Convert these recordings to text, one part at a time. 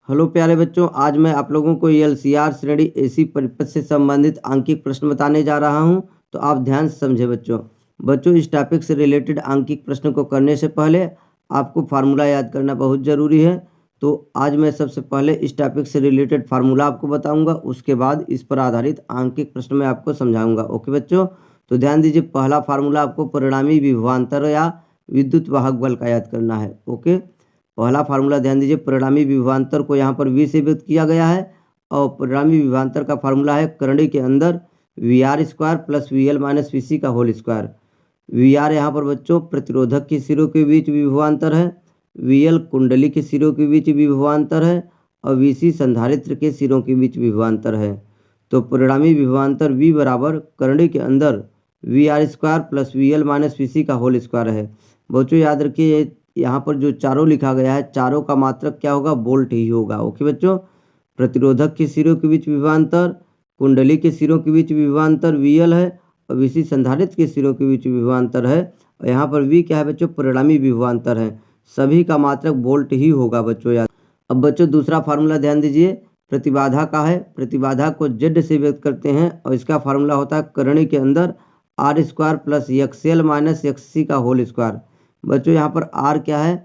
Hello प्यारे बच्चों, आज मैं आप लोगों को एलसीआर श्रेणी एसी परिपथ से संबंधित आंकिक प्रश्न बताने जा रहा हूं। तो आप ध्यान से समझे बच्चों इस टॉपिक से रिलेटेड आंकिक प्रश्न को करने से पहले आपको फार्मूला याद करना बहुत ज़रूरी है। तो आज मैं सबसे पहले इस टॉपिक से रिलेटेड फार्मूला आपको बताऊंगा, उसके बाद इस पर आधारित आंकिक प्रश्न मैं आपको समझाऊंगा। ओके बच्चों, तो ध्यान दीजिए, पहला फार्मूला आपको परिणामी विभवांतर या विद्युत वाहक बल का याद करना है। ओके, पहला फार्मूला ध्यान दीजिए, परिणामी विभवांतर को यहाँ पर V से व्यक्त किया गया है और परिणामी विभवांतर का फार्मूला है करंडी के अंदर VR² plus VL minus VC का होल स्क्वायर। VR यहाँ पर बच्चों प्रतिरोधक के सिरों के बीच विभवांतर है, VL कुंडली के सिरों के बीच विभवांतर है और VC संधारित्र के सिरों के बीच विभवांतर है। तो परिणामी विभवांतर V बराबर करंडी के अंदर VR² plus VL minus VC का होल स्क्वायर है। बच्चों याद रखिए, यहाँ पर जो चारों लिखा गया है, चारों का मात्रक क्या होगा? वोल्ट ही होगा। ओके बच्चों, प्रतिरोधक के सिरों के बीच विभवांतर, कुंडली के सिरों के बीच विभवांतर VL है और VC संधारित्र के सिरों के बीच विभवांतर है। और यहाँ पर V क्या है बच्चों? परिणामी विभवांतर है। सभी का मात्रक वोल्ट ही होगा बच्चों याद। अब बच्चों दूसरा फार्मूला ध्यान दीजिए, प्रतिबाधा का है। प्रतिबाधा को Z से व्यक्त करते हैं और इसका फार्मूला होता है करणी के अंदर R² plus XL minus XC का होल स्क्वायर। बच्चों यहाँ पर R क्या है?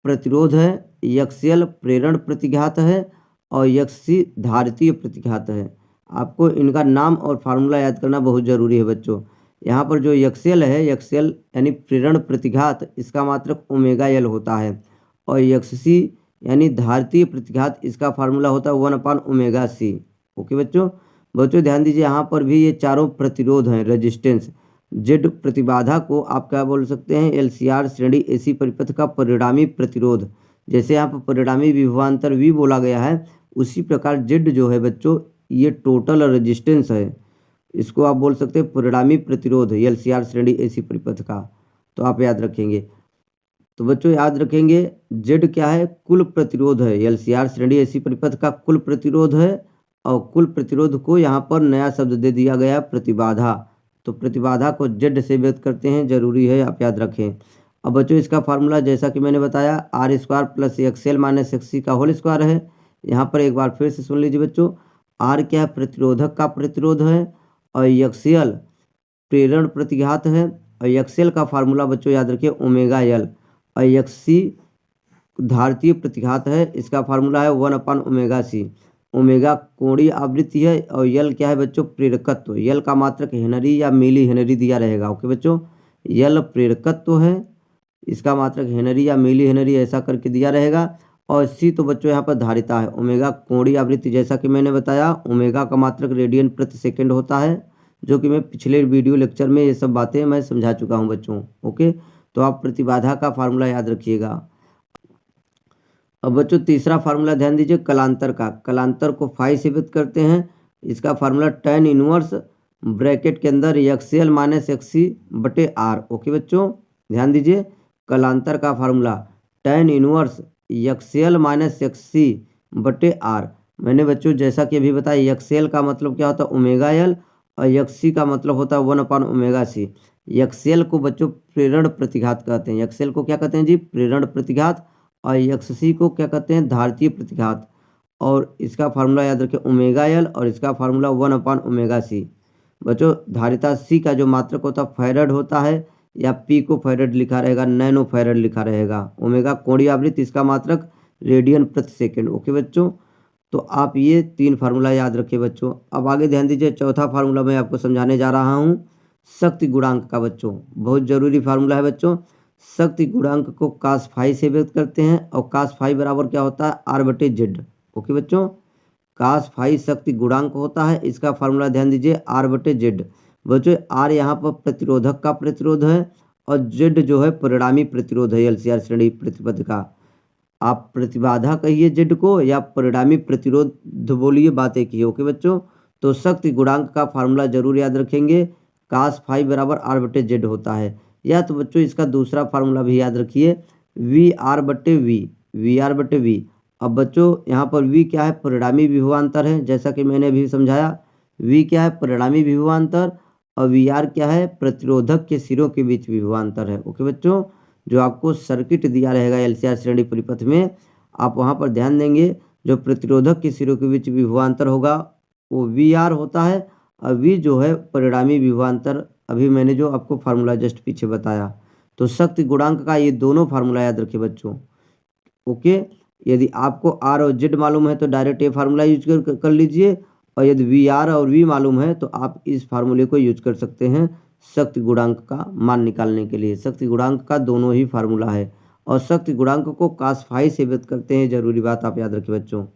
प्रतिरोध है, XL प्रेरण प्रतिघात है और XC धारितीय प्रतिघात है। आपको इनका नाम और फार्मूला याद करना बहुत ज़रूरी है बच्चों। यहाँ पर जो XL है, XL यानी प्रेरण प्रतिघात, इसका मात्रक ω/L होता है और XC यानी धारितीय प्रतिघात, इसका फार्मूला होता है 1/ω/c। ओके बच्चों ध्यान दीजिए, यहाँ पर भी ये चारों प्रतिरोध हैं, रेजिस्टेंस। Z प्रतिबाधा को आप क्या बोल सकते हैं? एलसीआर श्रेणी एसी परिपथ का परिणामी प्रतिरोध। जैसे यहाँ पर परिणामी विभवांतर V बोला गया है, उसी प्रकार Z जो है बच्चों, ये टोटल रेजिस्टेंस है। इसको आप बोल सकते हैं परिणामी प्रतिरोध एलसीआर श्रेणी एसी परिपथ का। तो आप याद रखेंगे। तो बच्चों याद रखेंगे, Z क्या है? कुल प्रतिरोध है। एलसीआर श्रेणी एसी परिपथ का कुल प्रतिरोध है और कुल प्रतिरोध को यहाँ पर नया शब्द दे दिया गया प्रतिबाधा। तो प्रतिबाधा को Z से व्यक्त करते हैं, जरूरी है आप याद रखें। अब बच्चों इसका फार्मूला जैसा कि मैंने बताया R² plus XL minus XC का होल स्क्वायर है। यहाँ पर एक बार फिर से सुन लीजिए बच्चों, R क्या है? प्रतिरोधक का प्रतिरोध है और XL प्रेरण प्रतिघात है और XL का फार्मूला बच्चों याद रखिए ω/L और XC धारितीय प्रतिघात है, इसका फार्मूला है 1/ω/c। ओमेगा कोणीय आवृत्ति है और यल क्या है बच्चों? प्रेरकत्व। यल का मात्रक हेनरी या मिली हेनरी दिया रहेगा। ओके बच्चों, यल प्रेरकत्व है, इसका मात्रक हेनरी या मिली हेनरी ऐसा करके दिया रहेगा। और सी तो बच्चों यहाँ पर धारिता है। ओमेगा कोणीय आवृत्ति, जैसा कि मैंने बताया, ओमेगा का मात्रक रेडियन प्रति सेकेंड होता है, जो कि मैं पिछले वीडियो लेक्चर में ये सब बातें मैं समझा चुका हूँ बच्चों। ओके, तो आप प्रतिबाधा का फार्मूला याद रखिएगा। अब बच्चों तीसरा फार्मूला ध्यान दीजिए, कलांतर का। कलांतर को फाई से व्यक्त करते हैं। इसका फार्मूला tan इनवर्स ब्रैकेट के अंदर XL माइनस XC बटे R। ओके बच्चों ध्यान दीजिए, कलांतर का formula tan inverse XL minus XC बटे R। मैंने बच्चों जैसा कि अभी बताया, XL का मतलब क्या होता है? ω/L और XC का मतलब होता है 1/ω/c। XL को बच्चों प्रेरण प्रतिघात कहते हैं। XL को क्या कहते हैं जी? प्रेरण प्रतिघात। और XC को क्या कहते हैं? धारितीय प्रतिघात। और इसका फार्मूला याद रखें ω/L और इसका फार्मूला 1/ω/c। बच्चों धारिता C का जो मात्रक होता है फैरड होता है, या P को फैरड लिखा रहेगा, नैनो फैरड लिखा रहेगा। ओमेगा कोणीय आवृत्ति, इसका मात्रक रेडियन प्रति सेकेंड। ओके बच्चों, तो आप ये 3 फार्मूला याद रखें बच्चों। अब आगे ध्यान दीजिए, चौथा फार्मूला मैं आपको समझाने जा रहा हूँ, शक्ति गुणांक का। बच्चों बहुत जरूरी फार्मूला है बच्चों। शक्ति गुणांक को cos फाई से व्यक्त करते हैं और cos फाई बराबर क्या होता है? R/Z। ओके बच्चों, cos फाई शक्ति गुणांक होता है, इसका फार्मूला ध्यान दीजिए R/Z। बच्चों R यहाँ पर प्रतिरोधक का प्रतिरोध है और Z जो है परिणामी प्रतिरोध है एलसीआर श्रेणी प्रतिपथ का। आप प्रतिबाधा कहिए Z को या परिणामी प्रतिरोध बोलिए, बातें की। ओके बच्चों, तो शक्ति गुणांक का फार्मूला जरूर याद रखेंगे, cos फाई बराबर R/Z होता है। या तो बच्चों इसका दूसरा फार्मूला भी याद रखिए, VR/V। अब बच्चों यहाँ पर V क्या है? परिणामी विभवांतर है, जैसा कि मैंने अभी समझाया। V क्या है? परिणामी विभवांतर और VR क्या है? प्रतिरोधक के सिरों के बीच विभवांतर है। ओके बच्चों, जो आपको सर्किट दिया रहेगा एलसीआर श्रेणी परिपथ में, आप वहाँ पर ध्यान देंगे, जो प्रतिरोधक के सिरों के बीच विभवांतर होगा वो VR होता है, और V जो है परिणामी विभवांतर। अभी मैंने जो आपको फार्मूला जस्ट पीछे बताया। तो शक्ति गुणांक का ये दोनों फार्मूला याद रखिए बच्चों। ओके, यदि आपको R और Z मालूम है तो डायरेक्ट ये फार्मूला यूज कर लीजिए, और यदि VR और V मालूम है तो आप इस फार्मूले को यूज कर सकते हैं शक्ति गुणांक का मान निकालने के लिए। शक्ति गुणांक का दोनों ही फार्मूला है, और शक्ति गुणांक को cos फाई से व्यक्त करते हैं। जरूरी बात आप याद रखिए बच्चों।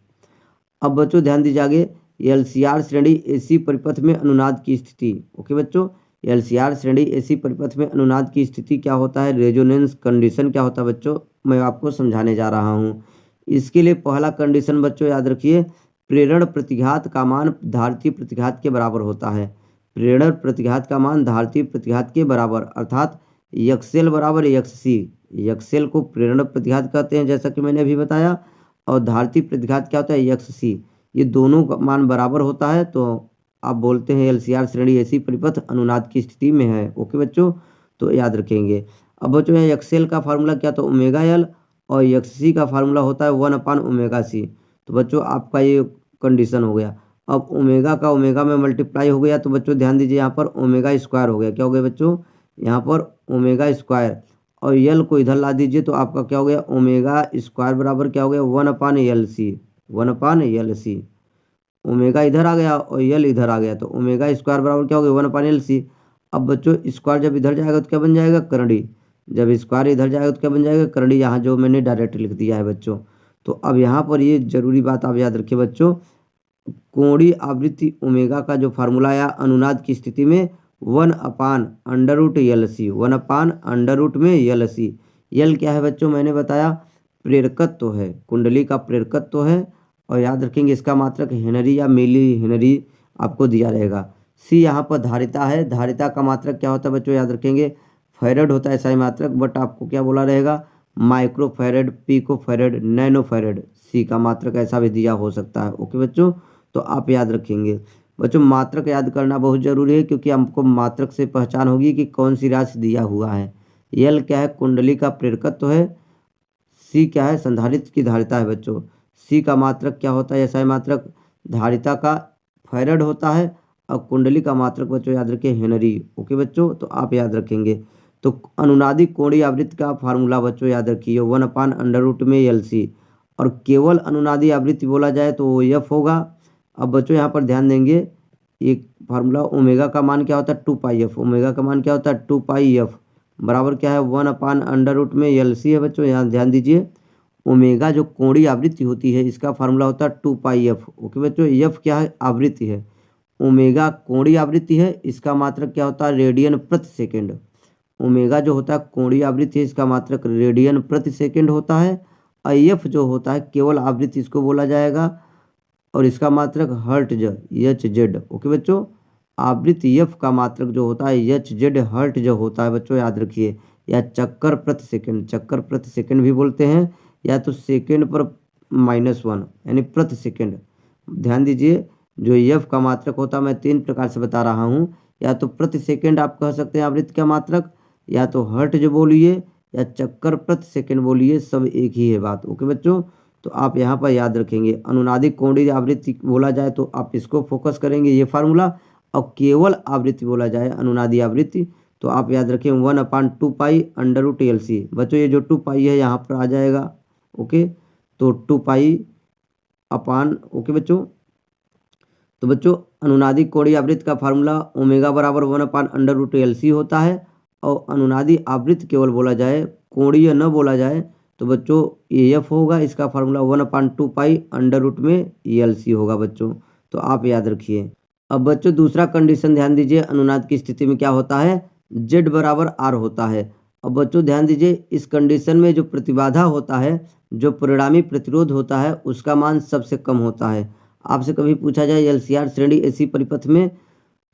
अब बच्चों ध्यान दीजिए आगे, LCR श्रेणी AC परिपथ में अनुनाद की स्थिति। ओके बच्चों, LCR श्रेणी AC परिपथ में अनुनाद की स्थिति क्या होता है, रेजोनेंस कंडीशन क्या होता है बच्चों, मैं आपको समझाने जा रहा हूँ। इसके लिए पहला कंडीशन बच्चों याद रखिए, प्रेरण प्रतिघात का मान धारतीय प्रतिघात के बराबर होता है। प्रेरण प्रतिघात का मान धारतीय प्रतिघात के बराबर, अर्थात XL बराबर XC। XL को प्रेरण प्रतिघात कहते हैं जैसा कि मैंने अभी बताया, और धारतीय प्रतिघात क्या होता है XC। ये दोनों का मान बराबर होता है तो आप बोलते हैं LCR श्रेणी AC परिपथ अनुनाद की स्थिति में है। ओके बच्चों, तो याद रखेंगे। अब बच्चों यहाँ XL का फार्मूला क्या, तो ω/L, और XC का फार्मूला होता है 1/ωc। तो बच्चों आपका ये कंडीशन हो गया। अब ओमेगा का ओमेगा में मल्टीप्लाई हो गया, तो बच्चों ध्यान दीजिए यहाँ पर ओमेगा स्क्वायर हो गया। क्या हो गया बच्चों, यहाँ पर ओमेगा स्क्वायर, और यल को इधर ला दीजिए तो आपका क्या हो गया, ओमेगा स्क्वायर बराबर क्या हो गया, 1/LC। 1/LC, ओमेगा इधर आ गया और यल इधर आ गया, तो ओमेगा स्क्वायर बराबर क्या हो गया, 1/LC। अब बच्चों स्क्वायर जब इधर जाएगा तो क्या बन जाएगा, करंडी। जब स्क्वायर इधर जाएगा तो क्या बन जाएगा, करंडी। यहाँ जो मैंने डायरेक्ट लिख दिया है बच्चों। तो अब यहाँ पर ये जरूरी बात आप याद रखिए बच्चों, कोणीय आवृत्ति ओमेगा का जो फार्मूला आया अनुनाद की स्थिति में 1/√LC। 1/√ में LC। यल क्या है बच्चों, मैंने बताया प्रेरकत्व है, कुंडली का प्रेरकत्व है, और याद रखेंगे इसका मात्रक हेनरी या मिली हेनरी आपको दिया रहेगा। सी यहाँ पर धारिता है, धारिता का मात्रक क्या होता है बच्चों, याद रखेंगे फैरड होता है ऐसा ही मात्रक, बट आपको क्या बोला रहेगा, micro farad, pico farad, nano farad. C का मात्रक ऐसा भी दिया हो सकता है। ओके बच्चों, तो आप याद रखेंगे बच्चों, मात्रक याद करना बहुत जरूरी है, क्योंकि हमको मात्रक से पहचान होगी कि कौन सी राशि दिया हुआ है। यल क्या है, कुंडली का प्रेरकत्व है। सी क्या है, संधारित्र की धारिता है बच्चों। सी का मात्रक क्या होता है, ऐसा ही मात्रक धारिता का फैरड होता है, और कुंडली का मात्रक बच्चों याद रखिए हेनरी। ओके बच्चों, तो आप याद रखेंगे। तो अनुनादी कोणीय आवृत्ति का फार्मूला बच्चों याद रखिए 1/√में LC, और केवल अनुनादी आवृत्ति बोला जाए तो वो F होगा। अब बच्चों यहाँ पर ध्यान देंगे, एक फार्मूला ओमेगा का मान क्या होता है, 2πf। ओमेगा का मान क्या होता है, 2πf बराबर क्या है, 1/√में LC है बच्चों। यहाँ ध्यान दीजिए, ओमेगा जो कोणीय आवृत्ति होती है इसका फार्मूला होता है 2πf। ओके बच्चों, F क्या है, आवृत्ति है, ओमेगा कोणीय आवृत्ति है, इसका मात्रक क्या होता है, रेडियन प्रति सेकेंड। ओमेगा जो होता है कोणीय आवृत्ति है, इसका मात्रक रेडियन प्रति सेकेंड होता है। F जो होता है केवल आवृत्ति इसको बोला जाएगा, और इसका मात्रक हर्ट्ज, HZ। ओके बच्चों, आवृत्ति F का मात्रक जो होता है HZ हर्ट्ज होता है बच्चों, याद रखिए। या चक्कर प्रति सेकंड, चक्कर प्रति सेकंड भी बोलते हैं, या तो सेकंड पर -1 यानी प्रति सेकंड। ध्यान दीजिए, जो F का मात्रक होता है मैं 3 प्रकार से बता रहा हूँ, या तो प्रति सेकंड आप कह सकते हैं आवृत्ति का मात्रक, या तो हर्ट्ज बोलिए, या चक्कर प्रति सेकंड बोलिए, सब एक ही है बात। ओके बच्चों, तो आप यहाँ पर याद रखेंगे अनुनादिक कोणीय आवृत्ति बोला जाए तो आप इसको फोकस करेंगे ये फार्मूला, और केवल आवृत्ति बोला जाए अनुनादी आवृत्ति तो आप याद रखें 1/2π√LC। बच्चों ये जो 2π है यहाँ पर आ जाएगा। ओके, तो 2π अपान, ओके बच्चों, तो बच्चों अनुनादी कोणीय आवृत्ति का फार्मूला ओमेगा बराबर 1/√LC होता है, और अनुनादी आवृत्ति केवल बोला जाए, कोणीय न बोला जाए तो बच्चों AF होगा, इसका फार्मूला 1/2π√में LC होगा बच्चों। तो आप याद रखिए। अब बच्चों दूसरा कंडीशन ध्यान दीजिए, अनुनाद की स्थिति में क्या होता है, Z बराबर R होता है। अब बच्चों ध्यान दीजिए, इस कंडीशन में जो प्रतिबाधा होता है, जो परिणामी प्रतिरोध होता है, उसका मान सबसे कम होता है। आपसे कभी पूछा जाए LCR श्रेणी AC परिपथ में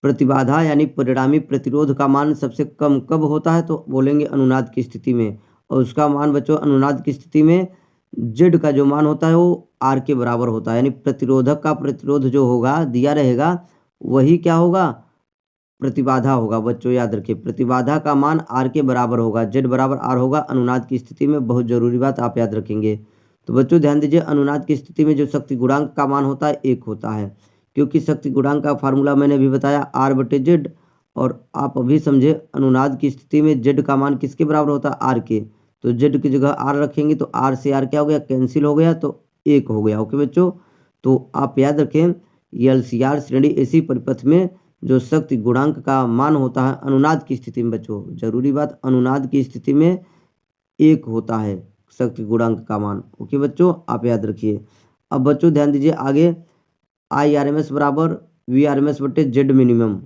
प्रतिबाधा यानी परिणामी प्रतिरोध का मान सबसे कम कब होता है, तो बोलेंगे अनुनाद की स्थिति में। और उसका मान बच्चों अनुनाद की स्थिति में Z का जो मान होता है वो R के बराबर होता है, यानी प्रतिरोधक का प्रतिरोध जो होगा दिया रहेगा वही क्या होगा, प्रतिबाधा होगा। बच्चों याद रखिए, प्रतिबाधा का मान R के बराबर होगा, Z बराबर R होगा अनुनाद की स्थिति में। बहुत जरूरी बात आप याद रखेंगे। तो बच्चों ध्यान दीजिए, अनुनाद की स्थिति में जो शक्ति गुणांक का मान होता है 1 होता है, क्योंकि शक्ति गुणांक का फार्मूला मैंने अभी बताया R/Z। और आप अभी समझे, अनुनाद की स्थिति में Z का मान किसके बराबर होता है? R के। तो Z की जगह R रखेंगे तो R से R क्या हो गया? कैंसिल हो गया, तो 1 हो गया। ओके बच्चों, तो आप याद रखें, LCR श्रेणी ऐसी परिपथ में जो शक्ति गुणांक का मान होता है अनुनाद की स्थिति में, बच्चों जरूरी बात, अनुनाद की स्थिति में 1 होता है शक्ति गुणांक का मान। ओके बच्चों, आप याद रखिए। अब बच्चों ध्यान दीजिए आगे, IRMS बराबर VRMS/Z मिनिमम।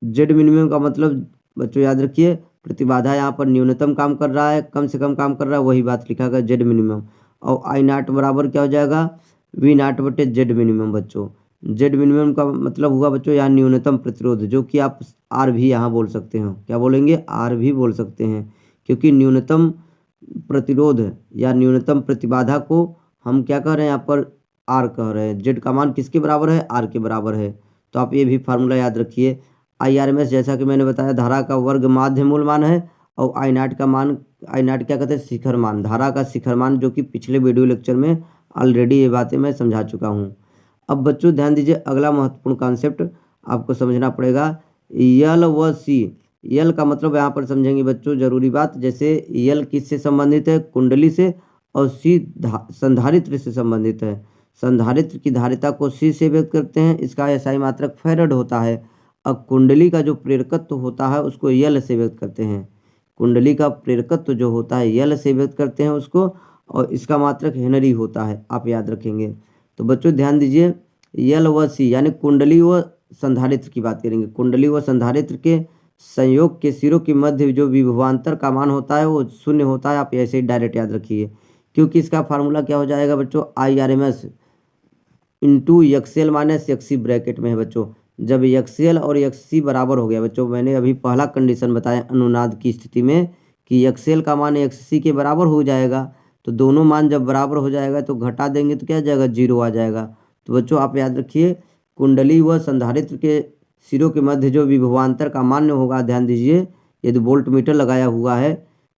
Z मिनिमम का मतलब बच्चों याद रखिए, प्रतिबाधा यहाँ पर न्यूनतम काम कर रहा है, कम से कम काम कर रहा है, वही बात लिखा गया Z मिनिमम। और I0 बराबर क्या हो जाएगा? V0/Z minimum. बच्चों Z मिनिमम का मतलब हुआ बच्चों यहाँ न्यूनतम प्रतिरोध, जो कि आप R भी यहाँ बोल सकते हो। क्या बोलेंगे? R भी बोल सकते हैं, क्योंकि न्यूनतम प्रतिरोध या न्यूनतम प्रतिबाधा को हम क्या कह रहे हैं यहाँ पर? R कह रहे हैं। Z का मान किसके बराबर है? R के बराबर है। तो आप ये भी फार्मूला याद रखिए। IRMS जैसा कि मैंने बताया, धारा का वर्ग माध्य मूल मान है, और I0 का मान, I0 क्या कहते हैं? शिखर मान, धारा का शिखर मान, जो कि पिछले वीडियो लेक्चर में ऑलरेडी ये बातें मैं समझा चुका हूँ। अब बच्चों ध्यान दीजिए, अगला महत्वपूर्ण कॉन्सेप्ट आपको समझना पड़ेगा, यल व सी। यल का मतलब यहाँ पर समझेंगे बच्चों, जरूरी बात, जैसे यल किससे संबंधित है? कुंडली से, और सी संधारित्र से संबंधित है। संधारित्र की धारिता को सी से व्यक्त करते हैं, इसका SI मात्रक फैरड होता है। अब कुंडली का जो प्रेरकत्व होता है उसको यल से व्यक्त करते हैं। कुंडली का प्रेरकत्व जो होता है यल से व्यक्त करते हैं उसको, और इसका मात्रक हेनरी होता है, आप याद रखेंगे। तो बच्चों ध्यान दीजिए, यल व सी यानी कुंडली व संधारित्र की बात करेंगे। कुंडली व संधारित्र के संयोग के सिरों के मध्य जो विभवांतर का मान होता है वो 0 होता है। आप ऐसे ही डायरेक्ट याद रखिए, क्योंकि इसका फार्मूला क्या हो जाएगा बच्चों? IRMS into XL minus XC bracket में है बच्चों। जब XL और XC बराबर हो गया बच्चों, मैंने अभी पहला कंडीशन बताया अनुनाद की स्थिति में कि XL का मान XC के बराबर हो जाएगा, तो दोनों मान जब बराबर हो जाएगा तो घटा देंगे तो क्या आ जाएगा? 0 आ जाएगा। तो बच्चों आप याद रखिए, कुंडली व संधारित्र के सिरों के मध्य जो विभवांतर का मान होगा, ध्यान दीजिए, यदि वोल्ट मीटर लगाया हुआ है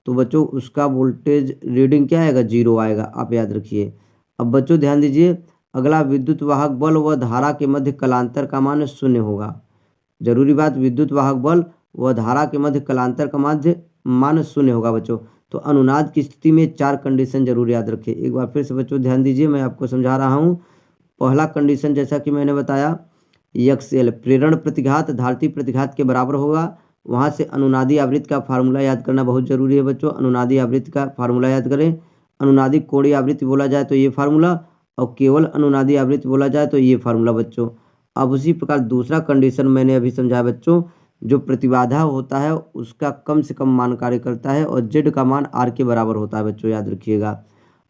तो बच्चों उसका वोल्टेज रीडिंग क्या आएगा? 0 आएगा, आप याद रखिए। अब बच्चों ध्यान दीजिए, अगला विद्युत वाहक बल व धारा के मध्य कलांतर का मान 0 होगा। जरूरी बात, विद्युत वाहक बल व धारा के मध्य कलांतर का मान 0 होगा बच्चों। तो अनुनाद की स्थिति में 4 कंडीशन जरूर याद रखें। एक बार फिर से बच्चों ध्यान दीजिए, मैं आपको समझा रहा हूँ। पहला कंडीशन जैसा कि मैंने बताया, XL प्रेरण प्रतिघात धारती प्रतिघात के बराबर होगा। वहाँ से अनुनादी आवृत्ति का फार्मूला याद करना बहुत जरूरी है बच्चों। अनुनादी आवृत्ति का फार्मूला याद करें। अनुनादी कोणीय आवृत्ति बोला जाए तो ये फार्मूला, और केवल अनुनादी आवृत्ति बोला जाए तो ये फार्मूला बच्चों। अब उसी प्रकार दूसरा कंडीशन मैंने अभी समझाया बच्चों, जो प्रतिबाधा होता है उसका कम से कम मान कार्य करता है, और Z का मान R के बराबर होता है बच्चों, याद रखिएगा।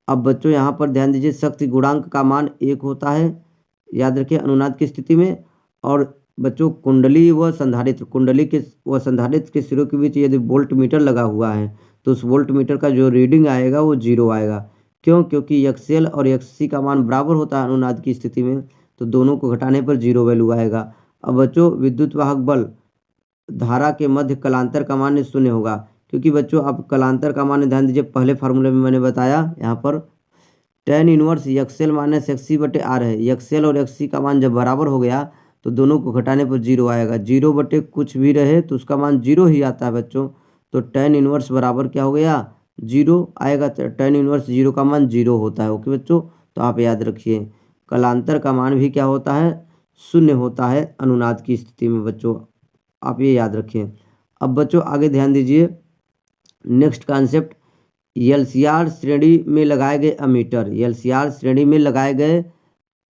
अब बच्चों यहाँ पर ध्यान दीजिए, शक्ति गुणांक का मान 1 होता है, याद रखिए अनुनाद की स्थिति में। और बच्चों कुंडली व संधारित्र, कुंडली के व संधारित्र के सिरों के बीच यदि वोल्ट मीटर लगा हुआ है तो उस वोल्ट मीटर का जो रीडिंग आएगा वो 0 आएगा। क्यों? क्योंकि XL और XC का मान बराबर होता है अनुनाद की स्थिति में, तो दोनों को घटाने पर 0 वैल्यू आएगा। अब बच्चों विद्युत वाहक बल धारा के मध्य कलांतर का मान 0 होगा, क्योंकि बच्चों अब कलांतर का मान ध्यान दीजिए, पहले फार्मूले में मैंने बताया यहाँ पर tan inverse XL minus XC/R है। XL और XC का मान जब बराबर हो गया तो दोनों को घटाने पर 0 आएगा। 0 बटे कुछ भी रहे तो उसका मान 0 ही आता है बच्चों। तो tan इनवर्स बराबर क्या हो गया? 0 आएगा। tan इनवर्स 0 का मान 0 होता है। ओके बच्चों, तो आप याद रखिए, कलांतर का मान भी क्या होता है? 0 होता है अनुनाद की स्थिति में बच्चों, आप ये याद रखें। अब बच्चों आगे ध्यान दीजिए, नेक्स्ट कॉन्सेप्ट, LCR श्रेणी में लगाए गए अमीटर। LCR श्रेणी में लगाए गए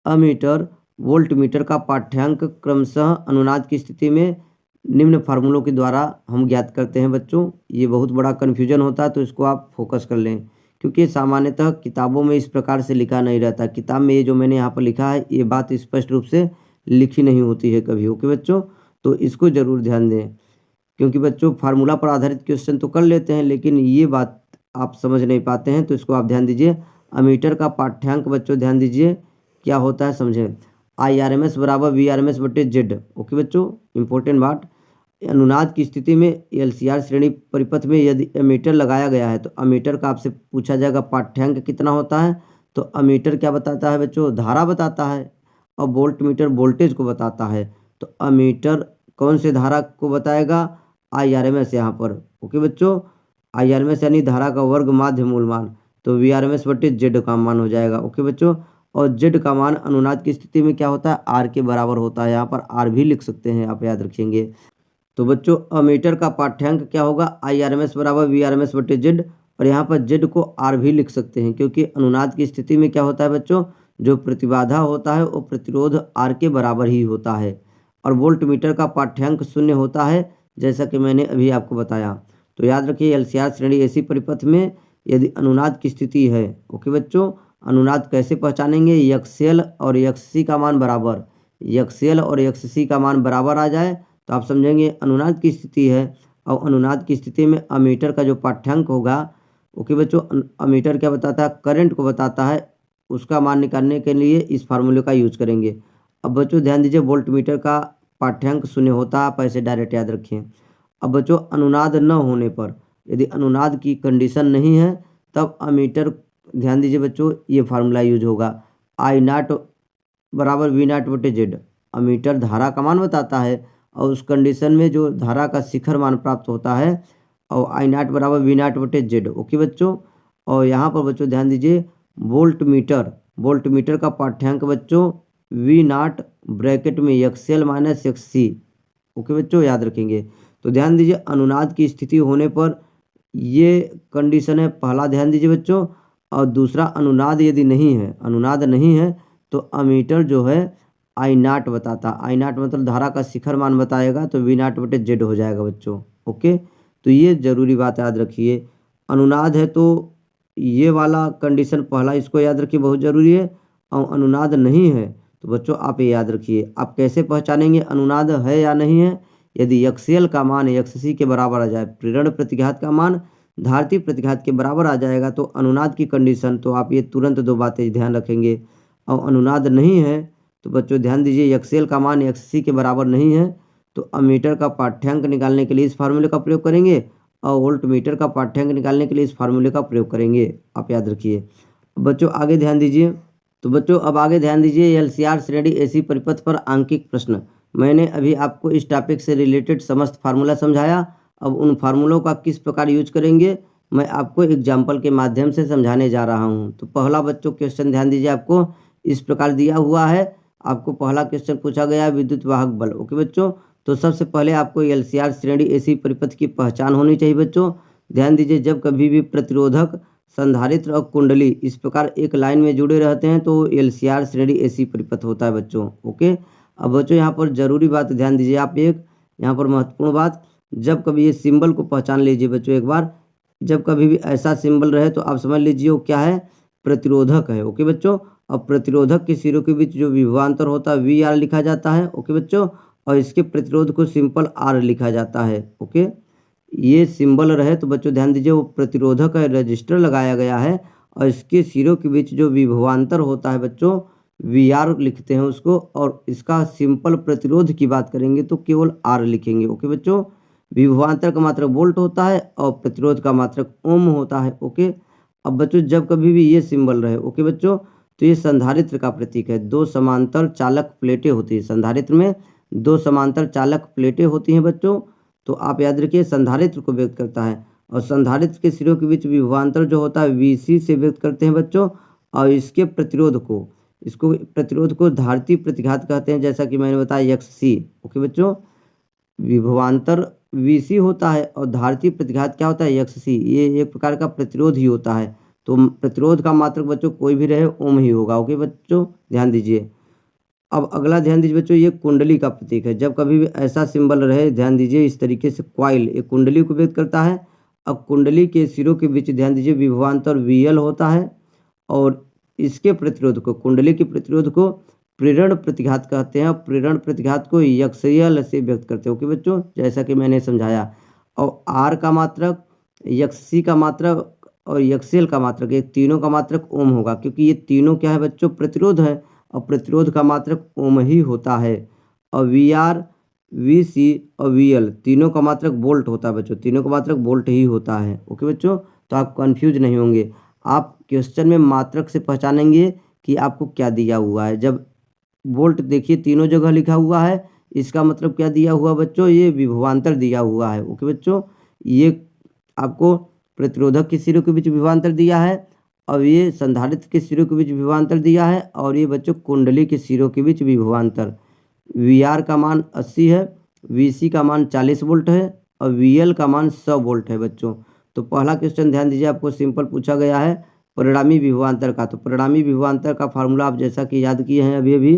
अमीटर वोल्ट मीटर का पाठ्यांक क्रमशः अनुनाद की स्थिति में निम्न फार्मूलों के द्वारा हम ज्ञात करते हैं बच्चों। ये बहुत बड़ा कन्फ्यूजन होता है, तो इसको आप फोकस कर लें, क्योंकि सामान्यतः किताबों में इस प्रकार से लिखा नहीं रहता। किताब में ये जो मैंने यहाँ पर लिखा है ये बात स्पष्ट रूप से लिखी नहीं होती है कभी। ओके बच्चों, तो इसको ज़रूर ध्यान दें, क्योंकि बच्चों फार्मूला पर आधारित क्वेश्चन तो कर लेते हैं लेकिन ये बात आप समझ नहीं पाते हैं, तो इसको आप ध्यान दीजिए। अमीटर का पाठ्यांक बच्चों ध्यान दीजिए क्या होता है समझें। IRMS बराबर VRMS/Z। ओके बच्चों, इंपॉर्टेंट बात, अनुनाद की स्थिति में LCR श्रेणी परिपथ में यदि अमीटर लगाया गया है तो अमीटर का आपसे पूछा जाएगा पाठ्यांक कितना होता है, तो तो अमीटर क्या बताता है बच्चों, धारा बताता है, और वोल्ट मीटर वोल्टेज को बताता है। तो अमीटर कौन से धारा को बताएगा, IRMS यहाँ पर। ओके बच्चों, IRMS यानी धारा का वर्ग माध्य मूल मान, तो VRMS बटे जेड का मान हो जाएगा। ओके बच्चों, और जेड का मान अनुनाद की स्थिति में क्या होता है, आर के बराबर होता है। यहाँ पर आर भी लिख सकते हैं, आप याद रखेंगे। तो बच्चों अमीटर का पाठ्यांक क्या होगा, IRMS बराबर VRMS बटे जेड, और यहाँ पर जेड को आर भी लिख सकते हैं, क्योंकि अनुनाद की स्थिति में क्या होता है बच्चों, जो प्रतिबाधा होता है वो प्रतिरोध आर के बराबर ही होता है। और वोल्ट मीटर का पाठ्यांक 0 होता है, जैसा कि मैंने अभी आपको बताया। तो याद रखिए LCR श्रेणी ऐसी परिपथ में यदि अनुनाद की स्थिति है, ओके बच्चों, अनुनाद कैसे पहचानेंगे, XL और XC का मान बराबर, XL और XC का मान बराबर आ जाए तो आप समझेंगे अनुनाद की स्थिति है। और अनुनाद की स्थिति में अमीटर का जो पाठ्यांक होगा, ओके बच्चों, अमीटर क्या बताता है, करंट को बताता है, उसका मान निकालने के लिए इस फार्मूले का यूज करेंगे। अब बच्चों ध्यान दीजिए, वोल्ट मीटर का पाठ्यांक 0 होता है, आप ऐसे डायरेक्ट याद रखें। अब बच्चों अनुनाद न होने पर, यदि अनुनाद की कंडीशन नहीं है, तब अमीटर, ध्यान दीजिए बच्चों, ये फार्मूला यूज होगा, I0 बराबर V0 बटे जेड। अमीटर धारा का मान बताता है, और उस कंडीशन में जो धारा का शिखर मान प्राप्त होता है, और I0 बराबर V0 बटे जेड। ओके बच्चों, और यहाँ पर बच्चों ध्यान दीजिए, वोल्ट मीटर का पाठ्यांक बच्चों V0 ब्रैकेट में XL माइनस XC। ओके बच्चों, याद रखेंगे। तो ध्यान दीजिए, अनुनाद की स्थिति होने पर ये कंडीशन है, पहला ध्यान दीजिए बच्चों। और दूसरा, अनुनाद यदि नहीं है तो अमीटर जो है I0 बताता, I0 मतलब धारा का शिखर मान बताएगा, तो V0 बटे जेड हो जाएगा बच्चों। ओके, तो ये जरूरी बात याद रखिए। अनुनाद है तो ये वाला कंडीशन पहला, इसको याद रखिए, बहुत जरूरी है। और अनुनाद नहीं है तो बच्चों आप ये याद रखिए। आप कैसे पहचानेंगे अनुनाद है या नहीं है, यदि XL का मान XC के बराबर आ जाए, प्रेरण प्रतिघात का मान धारती प्रतिघात के बराबर आ जाएगा, तो अनुनाद की कंडीशन, तो आप ये तुरंत 2 बातें ध्यान रखेंगे। और अनुनाद नहीं है तो बच्चों ध्यान दीजिए, XL का मान XC के बराबर नहीं है, तो अमीटर का पाठ्यांक निकालने के लिए इस फार्मूले का प्रयोग करेंगे, और वोल्ट मीटर का पाठ्यांक निकालने के लिए इस फार्मूले का प्रयोग करेंगे, आप याद रखिए। बच्चों आगे ध्यान दीजिए। तो बच्चों अब आगे ध्यान दीजिए, LCR श्रेणी ऐसी परिपथ पर आंकिक प्रश्न। मैंने अभी आपको इस टॉपिक से रिलेटेड समस्त फार्मूला समझाया। अब उन फार्मूलों का किस प्रकार यूज करेंगे, मैं आपको एग्जाम्पल के माध्यम से समझाने जा रहा हूँ। तो पहला बच्चों क्वेश्चन ध्यान दीजिए, आपको इस प्रकार दिया हुआ है। आपको पहला क्वेश्चन पूछा गया है, विद्युत वाहक बल। ओके बच्चों, तो सबसे पहले आपको LCR श्रेणी ऐसी परिपथ की पहचान होनी चाहिए बच्चों। ध्यान दीजिए, जब कभी भी प्रतिरोधक, संधारित्र और कुंडली इस प्रकार एक लाइन में जुड़े रहते हैं तो LCR श्रेणी ऐसी परिपथ होता है बच्चों। ओके, अब बच्चों यहाँ पर जरूरी बात ध्यान दीजिए आप, एक यहाँ पर महत्वपूर्ण बात, जब कभी ये सिंबल को पहचान लीजिए बच्चों एक बार। जब कभी भी ऐसा सिंबल रहे तो आप समझ लीजिए वो क्या है, प्रतिरोधक है। ओके बच्चों, और प्रतिरोधक के सिरों के बीच जो विभवांतर होता है VR लिखा जाता है। ओके बच्चों, और इसके प्रतिरोध को सिंपल R लिखा जाता है। ओके, ये सिंबल रहे तो बच्चों ध्यान दीजिए, वो प्रतिरोधक है, रजिस्टर लगाया गया है, और इसके सिरों के बीच जो विभवांतर होता है बच्चों VR लिखते हैं उसको, और इसका सिंपल प्रतिरोध की बात करेंगे तो केवल R लिखेंगे। ओके बच्चों, विभवांतर का मात्रक वोल्ट होता है और प्रतिरोध का मात्रक ओम होता है। ओके, अब बच्चों जब कभी भी ये सिंबल रहे, ओके बच्चों, तो ये संधारित्र का प्रतीक है। 2 समांतर चालक प्लेटें होती है संधारित्र में, 2 समांतर चालक प्लेटें होती हैं बच्चों। तो आप याद रखिए, संधारित्र को व्यक्त करता है, और संधारित्र के सिरों के बीच विभवांतर जो होता है VC से व्यक्त करते हैं बच्चों। और इसके प्रतिरोध को धारती प्रतिघात कहते हैं, जैसा कि मैंने बताया XC। ओके बच्चों, विभवांतर VC होता है और धारती प्रतिघात क्या होता है, XC। ये एक प्रकार का प्रतिरोध ही होता है। तो प्रतिरोध का मात्रक बच्चों कोई भी रहे ओम ही होगा। ओके बच्चों, ध्यान दीजिए। अब अगला ध्यान दीजिए बच्चों, ये कुंडली का प्रतीक है। जब कभी भी ऐसा सिंबल रहे, ध्यान दीजिए, इस तरीके से कॉइल एक कुंडली को व्यक्त करता है। अब कुंडली के सिरों के बीच ध्यान दीजिए विभवांतर VL होता है, और इसके प्रतिरोध को, कुंडली के प्रतिरोध को प्रेरण प्रतिघात कहते हैं, और प्रेरण प्रतिघात को XL से व्यक्त करते हैं। ओके बच्चों, जैसा कि मैंने समझाया। और R का मात्रक, XC का मात्रक और XL का मात्रक, ये तीनों का मात्रक ओम होगा, क्योंकि ये तीनों क्या है बच्चों, प्रतिरोध है, और प्रतिरोध का मात्रक ओम ही होता है। और VR, VC और VL तीनों का मात्रक वोल्ट होता है बच्चों, तीनों का मात्रक वोल्ट ही होता है। ओके बच्चों, तो आप कंफ्यूज नहीं होंगे। आप क्वेश्चन में मात्रक से पहचानेंगे कि आपको क्या दिया हुआ है। जब वोल्ट देखिए तीनों जगह लिखा हुआ है, इसका मतलब क्या दिया हुआ बच्चों, ये विभवांतर दिया हुआ है। ओके बच्चों, ये आपको प्रतिरोधक के सिरों के बीच विभवांतर दिया है, और ये संधारित्र के सिरों के बीच विभवांतर दिया है, और ये बच्चों कुंडली के सिरों के बीच विभवांतर। VR का मान 80 है, VC का मान 40 वोल्ट है, और VL का मान 100 वोल्ट है बच्चों। तो पहला क्वेश्चन ध्यान दीजिए, आपको सिंपल पूछा गया है परिणामी विभवांतर का। तो परिणामी विभवांतर का फार्मूला आप जैसा कि याद किए हैं अभी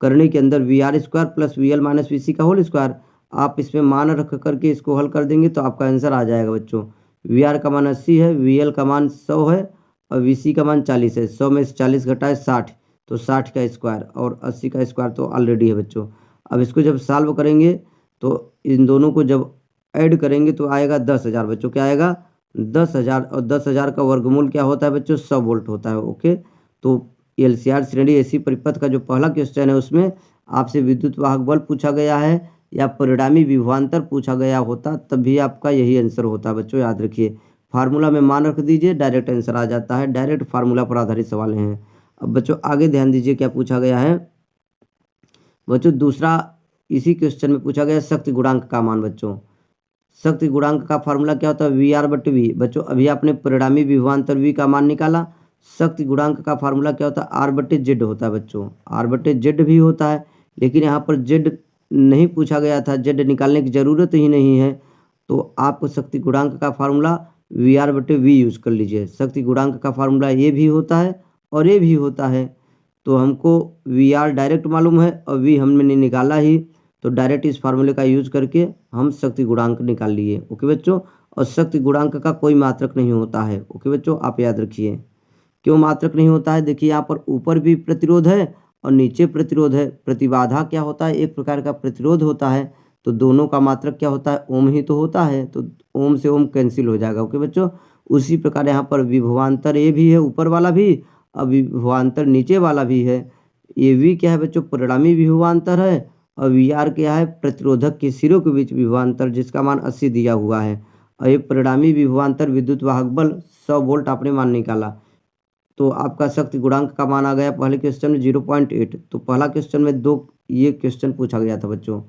करने के अंदर, VR² plus VL minus VC का होल स्क्वायर। आप इसमें मान रख करके इसको हल कर देंगे तो आपका आंसर आ जाएगा बच्चों। VR का मान 80 है, VL का मान 100 है, और VC का मान 40 है। 100 में से 40 घटाए 60, तो 60 का स्क्वायर, और 80 का स्क्वायर तो ऑलरेडी है बच्चों। अब इसको जब सॉल्व करेंगे तो इन दोनों को जब ऐड करेंगे तो आएगा 10,000 बच्चों। क्या आएगा? 10,000, और 10,000 का वर्गमूल क्या होता है बच्चों? 100 वोल्ट होता है। ओके, तो LCR श्रेणी एसी परिपथ का जो पहला क्वेश्चन है उसमें आपसे विद्युत वाहक बल पूछा गया है या परिणामी विभवांतर पूछा गया होता, तब भी आपका यही आंसर होता है बच्चों। याद रखिए, फार्मूला में मान रख दीजिए, डायरेक्ट आंसर आ जाता है। डायरेक्ट फार्मूला पर आधारित सवाल हैं। अब बच्चों आगे ध्यान दीजिए क्या पूछा गया है बच्चों। दूसरा इसी क्वेश्चन में पूछा गया शक्ति गुणांक का मान बच्चों। शक्ति गुणांक का फार्मूला क्या होता है? VR/V। बच्चों अभी आपने परिणामी विभवांतर V का मान निकाला। शक्ति गुणांक का फार्मूला क्या होता है? R/Z होता है बच्चों। R/Z भी होता है, लेकिन यहाँ पर Z नहीं पूछा गया था, Z निकालने की ज़रूरत ही नहीं है। तो आपको शक्ति गुणांक का फार्मूला VR/V यूज कर लीजिए। शक्ति गुणांक का फार्मूला ये भी होता है और ये भी होता है। तो हमको VR डायरेक्ट मालूम है और V हमने निकाला ही, तो डायरेक्ट इस फार्मूले का यूज करके हम शक्ति गुणांक निकाल लिए। ओके बच्चों, और शक्ति गुणांक का कोई मात्रक नहीं होता है। ओके बच्चों, आप याद रखिए। क्यों मात्रक नहीं होता है? देखिए यहाँ पर ऊपर भी प्रतिरोध है और नीचे प्रतिरोध है। प्रतिबाधा क्या होता है? एक प्रकार का प्रतिरोध होता है। तो दोनों का मात्रक क्या होता है? ओम ही तो होता है। तो ओम से ओम कैंसिल हो जाएगा। ओके बच्चों, उसी प्रकार यहाँ पर विभवांतर ये भी है, ऊपर वाला भी, और विभवांतर नीचे वाला भी है। ये भी क्या है बच्चों? परिणामी विभवांतर है, और VR क्या है? प्रतिरोधक के सिरों के बीच विभवांतर, जिसका मान 80 दिया हुआ है। और ये परिणामी विभवांतर विद्युत वाहक बल 100 वोल्ट आपने मान निकाला। तो आपका शक्ति गुणांक का मान आ गया पहले क्वेश्चन में 0.8। तो पहला क्वेश्चन में ये क्वेश्चन पूछा गया था बच्चों।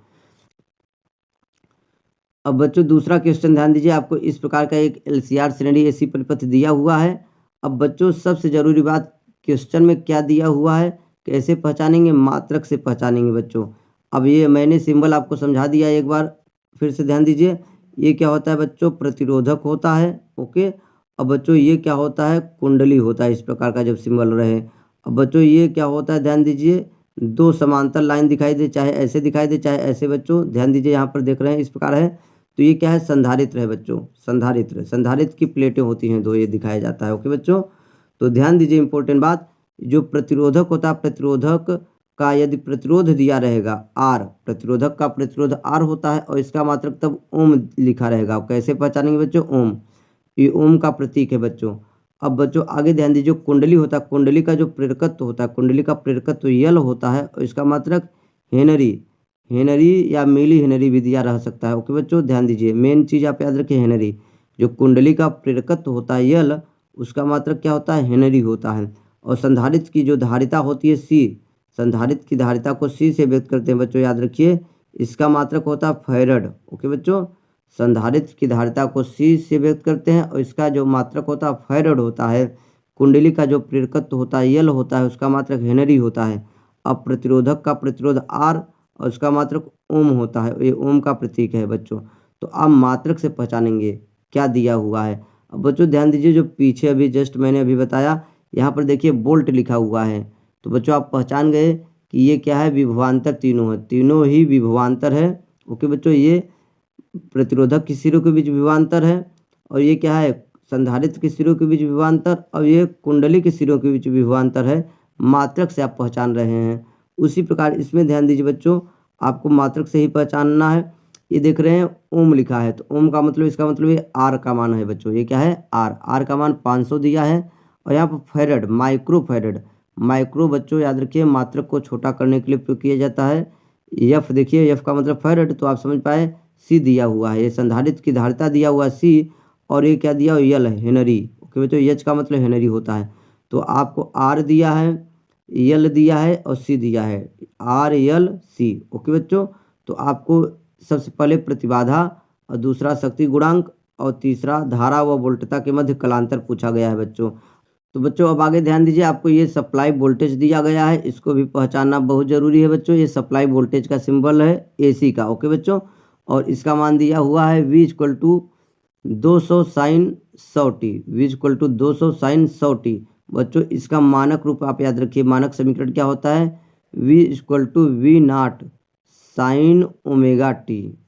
अब बच्चों दूसरा क्वेश्चन ध्यान दीजिए, आपको इस प्रकार का एक LCR श्रेणी एसी परिपथ दिया हुआ है। अब बच्चों सबसे जरूरी बात, क्वेश्चन में क्या दिया हुआ है कैसे पहचानेंगे? मात्रक से पहचानेंगे बच्चों। अब ये मैंने सिंबल आपको समझा दिया, एक बार फिर से ध्यान दीजिए। ये क्या होता है बच्चों? प्रतिरोधक होता है। ओके, अब बच्चों ये क्या होता है? कुंडली होता है, इस प्रकार का जब सिंबल रहे। अब बच्चों ये क्या होता है? ध्यान दीजिए, दो समांतर लाइन दिखाई दे, चाहे ऐसे दिखाई दे चाहे ऐसे। बच्चों ध्यान दीजिए, यहाँ पर देख रहे हैं इस प्रकार है। तो ये क्या है? संधारित्र है बच्चों। संधारित्र की प्लेटें होती हैं दो, ये दिखाया जाता है। ओके बच्चों, तो ध्यान दीजिए इंपॉर्टेंट बात, जो प्रतिरोधक होता है, प्रतिरोधक का यदि प्रतिरोध दिया रहेगा R, प्रतिरोधक का प्रतिरोध R होता है, और इसका मात्रक तब ओम लिखा रहेगा। कैसे पहचानेंगे बच्चों? ओम, ये ओम का प्रतीक है बच्चों। अब बच्चों आगे ध्यान दीजिए, कुंडली होता है, कुंडली का जो प्रेरकत्व होता है, कुंडली का प्रेरकत्व यल होता है, और इसका मात्रक हेनरी या मिली हेनरी भी दिया रह सकता है। ओके बच्चों, ध्यान दीजिए, मेन चीज़ आप याद रखिए, हेनरी। जो कुंडली का प्रेरकत्व होता है यल, उसका मात्रक क्या होता है? हेनरी होता है। और संधारित्र की जो धारिता होती है C, संधारित्र की धारिता को C से व्यक्त करते हैं बच्चों, याद रखिए। इसका मात्रक होता है फैरड। ओके बच्चों, संधारित्र की धारिता को C से व्यक्त करते हैं, और इसका जो मात्रक होता है फैरड होता है। कुंडली का जो प्रेरकत्व होता है यल होता है, उसका मात्रक हेनरी होता है। अब प्रतिरोधक का प्रतिरोध R, और उसका मात्रक ओम होता है, ये ओम का प्रतीक है बच्चों। तो आप मात्रक से पहचानेंगे क्या दिया हुआ है। अब बच्चों ध्यान दीजिए, जो पीछे अभी जस्ट मैंने अभी बताया, यहाँ पर देखिए वोल्ट लिखा हुआ है। तो बच्चों आप पहचान गए कि ये क्या है? विभवांतर तीनों है, तीनों ही विभवांतर है। ओके बच्चों, ये प्रतिरोधक के सिरों के बीच विभवांतर है, और ये क्या है? संधारित्र के सिरों के बीच विभवांतर, और ये कुंडली के सिरों के बीच विभवांतर है। मात्रक से आप पहचान रहे हैं। उसी प्रकार इसमें ध्यान दीजिए बच्चों, आपको मात्रक से ही पहचानना है। ये देख रहे हैं ओम लिखा है, तो ओम का मतलब, इसका मतलब ये R का मान है बच्चों। ये क्या है? R का मान 500 दिया है। और यहाँ पर फैरड, माइक्रो बच्चों याद रखिए, मात्रक को छोटा करने के लिए प्रयोग किया जाता है। F देखिए, F का मतलब फैरड, तो आप समझ पाए। C दिया हुआ है, ये संधारित्र की धारिता दिया हुआ है C, और ये क्या दिया हुआ? यल है, हेनरी। ओके बच्चों, H का मतलब हेनरी होता है। तो आपको आर दिया है, यल दिया है और सी दिया है, आर यल सी। ओके बच्चों, तो आपको सबसे पहले प्रतिबाधा और दूसरा शक्ति गुणांक और तीसरा धारा व वोल्टता के मध्य कलांतर पूछा गया है बच्चों। तो बच्चों अब आगे ध्यान दीजिए, आपको ये सप्लाई वोल्टेज दिया गया है, इसको भी पहचानना बहुत जरूरी है बच्चों। ये सप्लाई वोल्टेज का सिंबल है एसी का। ओके बच्चों, और इसका मान दिया हुआ है V = 200 sign 100t, V = 200 sign 100t। बच्चों इसका मानक रूप आप याद रखिए, मानक समीकरण क्या होता है, V = V0 sign omega T.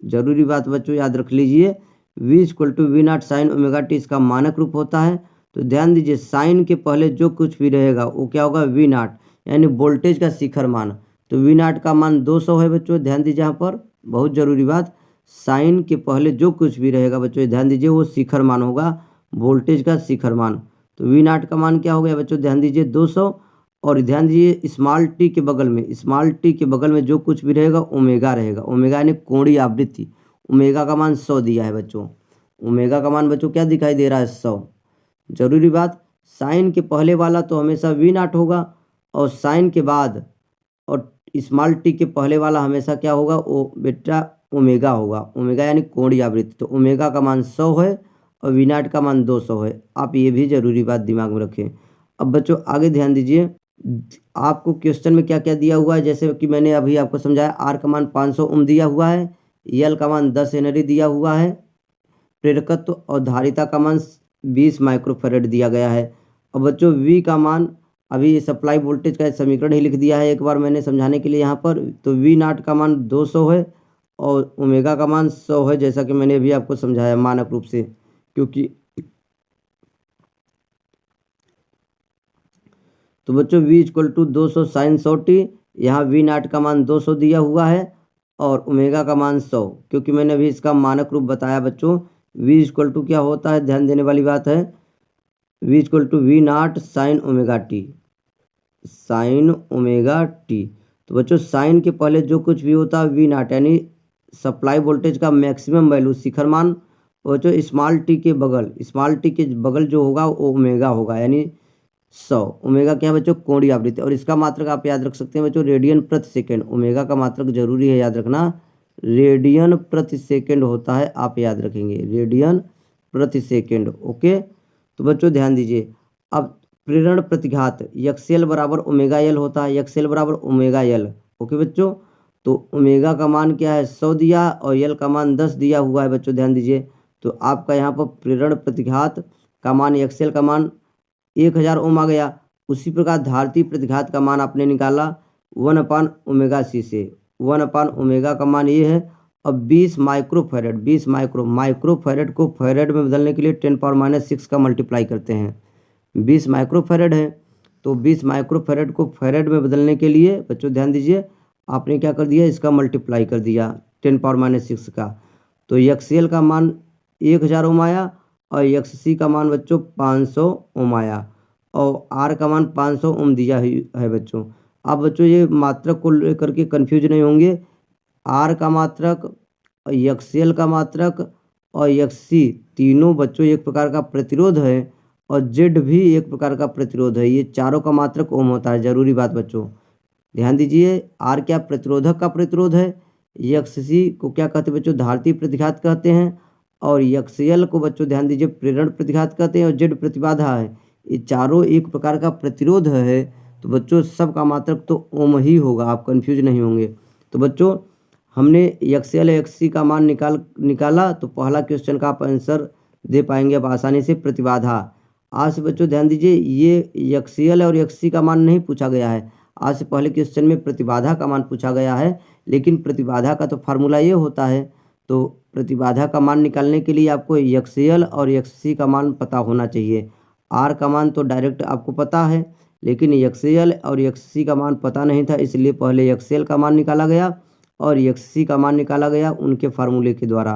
जरूरी बात बच्चों याद रख लीजिए, V = V0 sign omega T इसका मानक रूप होता है। तो ध्यान दीजिए, साइन के पहले जो कुछ भी रहेगा वो क्या होगा, V0, यानी वोल्टेज का शिखर मान। तो V0 का मान 200 है बच्चों, ध्यान दीजिए यहाँ पर बहुत जरूरी बात, साइन के पहले जो कुछ भी रहेगा बच्चों ध्यान दीजिए वो शिखर मान होगा, वोल्टेज का शिखर मान। तो V0 का मान क्या हो गया बच्चों, ध्यान दीजिए 200। और ध्यान दीजिए स्मॉल टी के बगल में, स्मॉल टी के बगल में जो कुछ भी रहेगा ओमेगा रहेगा, ओमेगा यानी कोणीय आवृत्ति। ओमेगा का मान 100 दिया है बच्चों, ओमेगा का मान बच्चों क्या दिखाई दे रहा है, 100। जरूरी बात, साइन के पहले वाला तो हमेशा V0 होगा, और साइन के बाद और स्मॉल टी के पहले वाला हमेशा क्या होगा, वो बेटा ओमेगा होगा, ओमेगा यानी कोणीय आवृत्ति। तो ओमेगा का मान 100 है और V0 का मान 200 है। आप ये भी जरूरी बात दिमाग में रखें। अब बच्चों आगे ध्यान दीजिए, आपको क्वेश्चन में क्या क्या दिया हुआ है, जैसे कि मैंने अभी आपको समझाया, आर का मान 500 ओम दिया हुआ है, यल का मान 10 हेनरी दिया हुआ है, प्रेरकत्व और धारिता का मान 20 माइक्रोफैरड दिया गया है। और बच्चों V का मान, अभी सप्लाई वोल्टेज का समीकरण ही लिख दिया है एक बार मैंने समझाने के लिए यहाँ पर। तो V0 का मान 200 है और ओमेगा का मान 100 है, जैसा कि मैंने अभी आपको समझाया मानक रूप से। क्योंकि तो बच्चों V = 200 साइन 100t, यहाँ V0 का मान 200 दिया हुआ है और ओमेगा का मान 100। क्योंकि मैंने अभी इसका मानक रूप बताया बच्चों, V = क्या होता है, ध्यान देने वाली बात है, V = V0 sign omega T, sine omega T. तो बच्चों साइन के पहले जो कुछ भी होता है V0 यानी सप्लाई वोल्टेज का मैक्सिमम वैल्यू शिखर मान। बच्चों स्मॉल टी के बगल, स्मॉल टी के बगल जो होगा वो ओमेगा होगा, यानी 100। ओमेगा क्या है बच्चों, कोणीय आवृत्ति। और इसका मात्रक आप याद रख सकते हैं बच्चों, रेडियन प्रति सेकेंड। ओमेगा का मात्रक जरूरी है याद रखना, रेडियन प्रति सेकेंड होता है, आप याद रखेंगे रेडियन प्रति सेकेंड। ओके, तो बच्चों ध्यान दीजिए, अब प्रेरण प्रतिघात XL = ओमेगा एल होता है, XL = ओमेगा एल। ओके बच्चों, तो ओमेगा का मान क्या है, 100 दिया और यल का मान 10 दिया हुआ है बच्चों, ध्यान दीजिए। तो आपका यहाँ पर प्रेरण प्रतिघात का मान, XL का मान 1000 ओम आ गया। उसी प्रकार धारती प्रतिघात का मान आपने निकाला 1/ओमेगा c से, 1/ओमेगा का मान ये है। अब 20 माइक्रोफैरड, 20 माइक्रोफैरड को फैरड में बदलने के लिए 10⁻⁶ का मल्टीप्लाई करते हैं। 20 माइक्रोफैरड है, तो 20 माइक्रोफैरड को फैरड में बदलने के लिए बच्चों ध्यान दीजिए, आपने क्या कर दिया, इसका मल्टीप्लाई कर दिया 10⁻⁶ का। तो XL का मान 1000 ओम आया और XC का मान बच्चों 500 ओम आया, और R का मान 500 ओम दिया है बच्चों। अब बच्चों ये मात्रक को लेकर के कन्फ्यूज नहीं होंगे, R का मात्रक, XL का मात्रक और XC तीनों बच्चों एक प्रकार का प्रतिरोध है, और Z भी एक प्रकार का प्रतिरोध है। ये चारों का मात्रक ओम होता है, जरूरी बात बच्चों ध्यान दीजिए। R क्या, प्रतिरोधक का प्रतिरोध है, XC को क्या कहते हैं बच्चों, धारती प्रतिघात कहते हैं, और XL को बच्चों ध्यान दीजिए प्रेरण प्रतिघात कहते हैं, और Z प्रतिबाधा है। ये चारों एक प्रकार का प्रतिरोध है, तो बच्चों सबका मात्रक तो ओम ही होगा, आप कंफ्यूज नहीं होंगे। तो बच्चों हमने XL XC का मान निकाला, तो पहला क्वेश्चन का आप आंसर दे पाएंगे अब आसानी से। प्रतिबाधा, आज से बच्चों ध्यान दीजिए, ये XL और XC का मान नहीं पूछा गया है, आज से पहले क्वेश्चन में प्रतिबाधा का मान पूछा गया है। लेकिन प्रतिबाधा का तो फार्मूला ये होता है, तो प्रतिबाधा का मान निकालने के लिए आपको XL और XC का मान पता होना चाहिए। R का मान तो डायरेक्ट आपको पता है, लेकिन XL और XC का मान पता नहीं था, इसलिए पहले XL का मान निकाला गया और XC का मान निकाला गया उनके फार्मूले के द्वारा।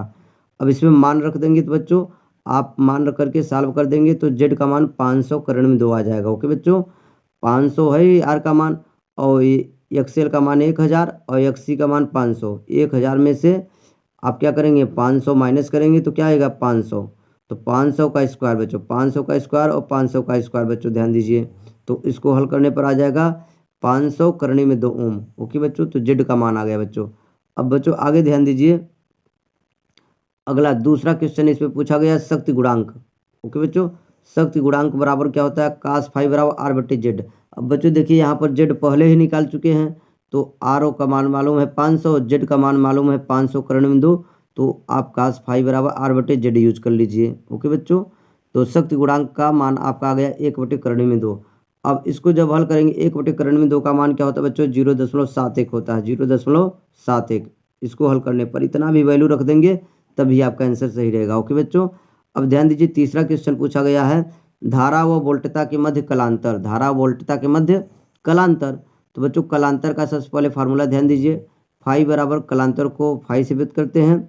अब इसमें मान रख देंगे तो बच्चों आप मान रख करके सॉल्व कर देंगे, तो Z का मान 500 करण में 2 आ जाएगा। ओके बच्चों, 500 है R का मान, और XL का मान 1000 और XC का मान 500। 1000 में से आप क्या करेंगे, 500 माइनस करेंगे तो क्या आएगा, 500। तो 500 का स्क्वायर बच्चों, 500 का स्क्वायर और 500 का स्क्वायर बच्चों ध्यान दीजिए। तो इसको हल करने पर आ जाएगा 500 करनी में 2 ओम। ओके बच्चों, तो जेड का मान आ गया बच्चों। अब बच्चों आगे ध्यान दीजिए, अगला दूसरा क्वेश्चन इसमें पूछा गया शक्ति गुणांक। ओके बच्चों, शक्ति गुणांक बराबर क्या होता है, cos फाई बराबर आर बटे जेड। अब बच्चों देखिए यहाँ पर जेड पहले ही निकाल चुके हैं, तो आर ओ का मान मालूम है 500, जेड का मान मालूम है 500 करण में 2, तो आप cos फाई बराबर आर बटे जेड यूज कर लीजिए। ओके बच्चों, तो शक्ति गुणांक का मान आपका आ गया 1 बटे करण में 2। अब इसको जब हल करेंगे 1 बटे करण में 2 का मान क्या होता है बच्चों, 0.71 होता है, 0.71। इसको हल करने पर इतना भी वैल्यू रख देंगे तभी आपका आंसर सही रहेगा। ओके बच्चों, अब ध्यान दीजिए तीसरा क्वेश्चन पूछा गया है धारा व वोल्टता के मध्य कलांतर, धारा वोल्टता के मध्य कलांतर। तो बच्चों कलांतर का सबसे पहले फार्मूला ध्यान दीजिए, फाई बराबर कलांतर को फाई से व्यक्त करते हैं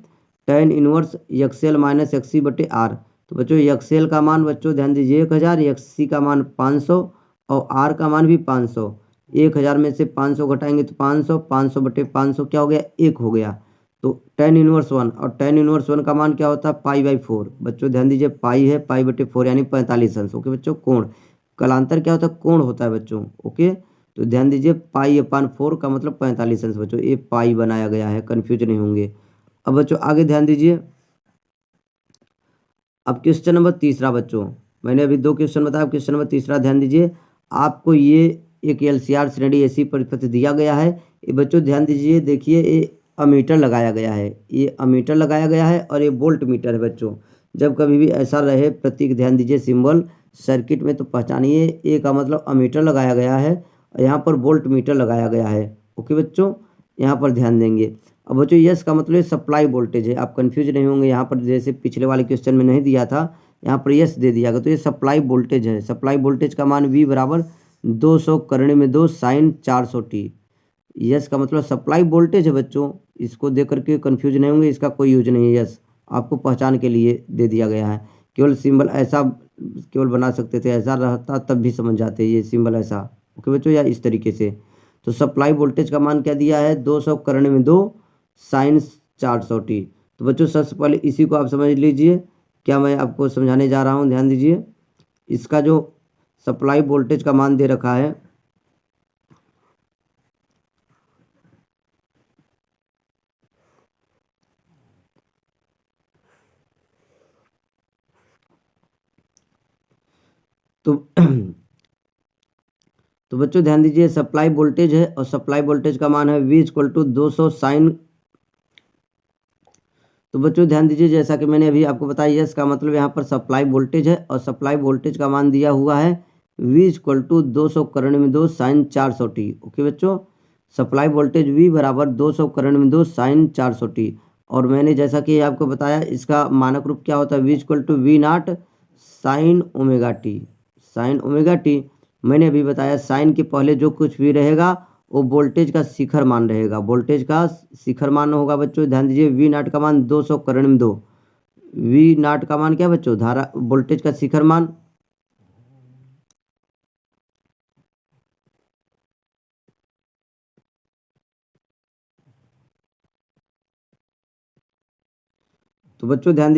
tan inverse XL minus XE बटे आर। तो बच्चों एक्सएल का मान बच्चों ध्यान दीजिए 1000, एक्सी का मान 500 और आर का मान भी 500। 1000 में से 500 घटाएंगे तो 500, 500 बटे 500 क्या हो गया, 1 हो गया। तो tan इनवर्स 1, और tan इनवर्स 1 का मान क्या होता है, पाई बाई 4। बच्चों ध्यान दीजिए पाई है, पाई बटे 4 यानी 45 अंश। ओके बच्चों, कोण, कलांतर क्या होता है, कोण होता है बच्चों। ओके, तो ध्यान दीजिए पाई अपान 4 का मतलब 45 अंश बच्चों, ये पाई बनाया गया है, कन्फ्यूज नहीं होंगे। अब बच्चों आगे ध्यान दीजिए, अब क्वेश्चन नंबर तीसरा बच्चों, मैंने अभी 2 क्वेश्चन बताया, क्वेश्चन नंबर तीसरा ध्यान दीजिए। आपको ये एक एलसीआर श्रेणी ऐसी परिपथ दिया गया है, ये बच्चों ध्यान दीजिए, देखिए ये अमीटर लगाया गया है, ये अमीटर लगाया गया है और ये वोल्ट मीटर है बच्चों। जब कभी भी ऐसा रहे प्रतीक ध्यान दीजिए सिंबल सर्किट में तो पहचानिए ए का मतलब अमीटर लगाया गया है और यहाँ पर वोल्ट मीटर लगाया गया है। ओके बच्चों, यहाँ पर ध्यान देंगे। अब बच्चों यस का मतलब सप्लाई वोल्टेज है, आप कंफ्यूज नहीं होंगे, यहाँ पर जैसे पिछले वाले क्वेश्चन में नहीं दिया था, यहाँ पर यस दे दिया गया, तो ये सप्लाई वोल्टेज है। सप्लाई वोल्टेज का मान V बराबर 200 करने में 2 साइन 400t। यस का मतलब सप्लाई वोल्टेज है बच्चों, इसको देख करके कंफ्यूज नहीं होंगे, इसका कोई यूज नहीं है। यस आपको पहचान के लिए दे दिया गया है, केवल सिंबल ऐसा केवल बना सकते थे, ऐसा रहता तब भी समझ जाते ये सिंबल ऐसा। ओके बच्चों, या इस तरीके से। तो सप्लाई वोल्टेज का मान क्या दिया है, 200 करने में 2 साइन 400t। तो बच्चों सबसे पहले इसी को आप समझ लीजिए, क्या मैं आपको समझाने जा रहा हूँ, ध्यान दीजिए। इसका जो सप्लाई वोल्टेज का मान दे रखा है, तो बच्चों ध्यान दीजिए सप्लाई वोल्टेज है और सप्लाई वोल्टेज का मान है V इक्वल टू 200 साइन। तो बच्चों ध्यान दीजिए जैसा कि मैंने अभी आपको बताया, यस का मतलब यहाँ पर सप्लाई वोल्टेज है और सप्लाई वोल्टेज का मान दिया हुआ है V इक्वल टू 200 करने में 2 साइन 400t। ओके बच्चों, सप्लाई वोल्टेज V बराबर 200 करने में 2 साइन 400t। और मैंने जैसा कि आपको बताया इसका मानक रूप क्या होता है, V equal to V not sine omega T. Sine omega T मैंने अभी बताया, साइन के पहले जो कुछ भी रहेगा वो वोल्टेज का शिखर मान रहेगा, वोल्टेज का शिखर मान होगा बच्चों। ध्यान दीजिए V नॉट का मान 200 करने में 2, V नॉट का मान क्या बच्चों, धारा वोल्टेज का शिखर मान। तो बच्चों ध्यान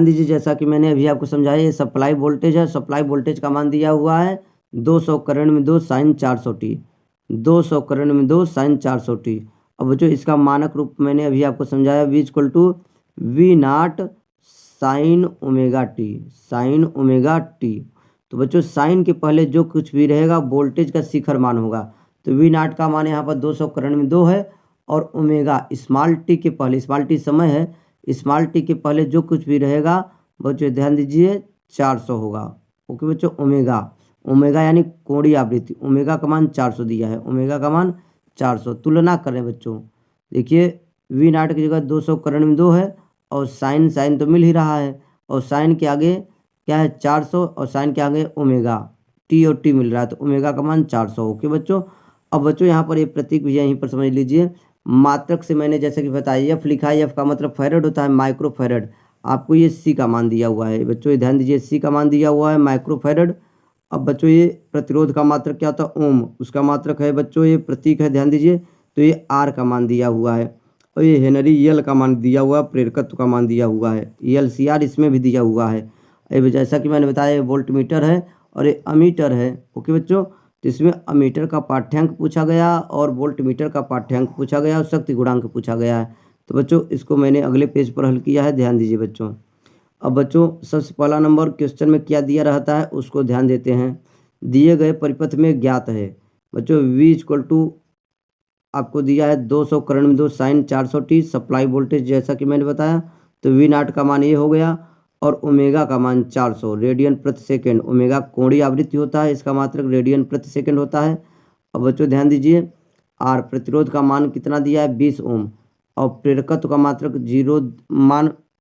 दीजिए जैसा कि मैंने अभी आपको समझाया, ये सप्लाई वोल्टेज है, सप्लाई वोल्टेज का मान दिया हुआ है 200 करंट में 2 साइन 400t, 200 करंट में 2 साइन 400t। अब बच्चों इसका मानक रूप मैंने अभी आपको समझाया, V equal to V not sine omega T, sine omega T. तो बच्चों साइन के पहले जो कुछ भी रहेगा वोल्टेज का शिखर मान होगा, तो V नॉट का मान यहाँ पर 200 करंट में 2 है और ओमेगा स्मॉल टी के पहले, स्मॉल टी समय है, स्मॉल टी के पहले जो कुछ भी रहेगा बच्चों ध्यान दीजिए 400 होगा। ओके बच्चों, ओमेगा, ओमेगा यानी कोणीय आवृत्ति, ओमेगा का मान 400 दिया है, ओमेगा का मान 400। तुलना करें बच्चों, देखिए V नॉट की जगह 200 करंट में 2 है और साइन, साइन तो मिल ही रहा है और साइन के आगे क्या है 400 और साइन के आगे ओमेगा, टी और टी मिल रहा है, तो ओमेगा का मान 400। ओके बच्चों, अब बच्चों यहाँ पर ये प्रतीक भी यहीं पर समझ लीजिए, मात्रक से मैंने जैसे कि बताया एफ लिखा है, एफ का मतलब फैरड होता है, माइक्रो फैरड। आपको ये सी का मान दिया हुआ है बच्चों, ये ध्यान दीजिए सी का मान दिया हुआ है माइक्रो फैरड। अब बच्चों ये प्रतिरोध का मात्रक क्या होता है, ओम, उसका मात्रक है बच्चों, ये प्रतीक है ध्यान दीजिए, तो ये आर का मान दिया हुआ है। और ये हेनरी यल का मान दिया हुआ है, प्रेरकत्व का मान दिया हुआ है। LCR इसमें भी दिया हुआ है। अब जैसा कि मैंने बताया, ये वोल्ट मीटर है और ये अमीटर है। ओके बच्चों, तो इसमें अमीटर का पाठ्यांक पूछा गया और वोल्ट मीटर का पाठ्यांक पूछा गया और शक्ति गुणांक पूछा गया है। तो बच्चों इसको मैंने अगले पेज पर हल किया है, ध्यान दीजिए बच्चों। अब बच्चों सबसे पहला नंबर क्वेश्चन में क्या दिया रहता है उसको ध्यान देते हैं। दिए गए परिपथ में ज्ञात है बच्चों V आपको दिया है 200 करण में 2 साइन 400t सप्लाई वोल्टेज, जैसा कि मैंने बताया। तो V0 का मान ये हो गया और ओमेगा का मान 400 रेडियन प्रति सेकेंड। ओमेगा कोणीय आवृत्ति होता है, इसका मात्रक रेडियन प्रति सेकेंड होता है। अब बच्चों ध्यान दीजिए, R प्रतिरोध का मान कितना दिया है 20 ओम और प्रेरकत्व का मात्रक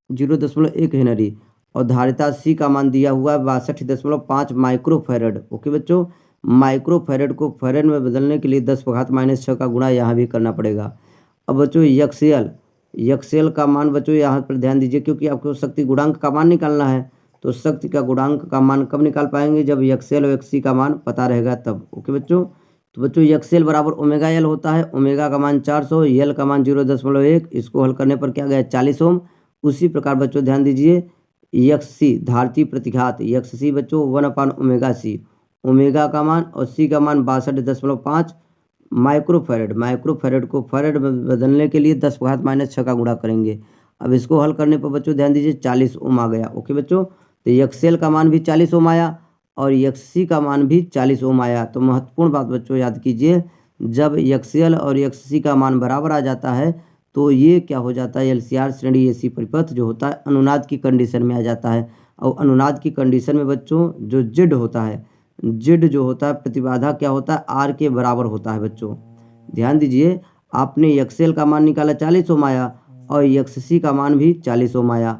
0.1 हेनरी और धारिता C का मान दिया हुआ है 62.5 माइक्रोफैरड। ओके बच्चों, माइक्रोफैरड को फैरड में बदलने के लिए 10⁻⁶ का गुणा यहाँ भी करना पड़ेगा। अब बच्चों यक्सेल का मान बच्चों यहाँ पर ध्यान दीजिए, क्योंकि आपको शक्ति गुणांक का मान निकालना है। तो शक्ति का गुणांक का मान कब निकाल पाएंगे, जब यक्सेल और XC का मान पता रहेगा तब। ओके बच्चों, तो बच्चों यक्सेल बराबर ओमेगा एल होता है। ओमेगा का मान 400, यल का मान 0.1, इसको हल करने पर क्या गया 40 ओम। उसी प्रकार बच्चों ध्यान दीजिए XC धारती प्रतिघात, XC बच्चों 1/ओमेगा C, ओमेगा का मान और C का मान 62.5 माइक्रोफैरड। माइक्रोफैरड को फैरड में बदलने के लिए 10⁻⁶ का गुणा करेंगे। अब इसको हल करने पर बच्चों ध्यान दीजिए 40 ओम आ गया। ओके बच्चों, तो यक्सेल का मान भी 40 ओम आया और XC का मान भी 40 ओम आया। तो महत्वपूर्ण बात बच्चों याद कीजिए, जब XL और XC का मान बराबर आ जाता है तो ये क्या हो जाता है, LCR श्रेणी AC परिपथ जो होता है अनुनाद की कंडीशन में आ जाता है। और अनुनाद की कंडीशन में बच्चों जो जेड होता है, जेड जो होता है प्रतिबाधा क्या होता है R के बराबर होता है। बच्चों ध्यान दीजिए, आपने XL का मान निकाला 40 ओम आया और XC का मान भी 40 ओम आया।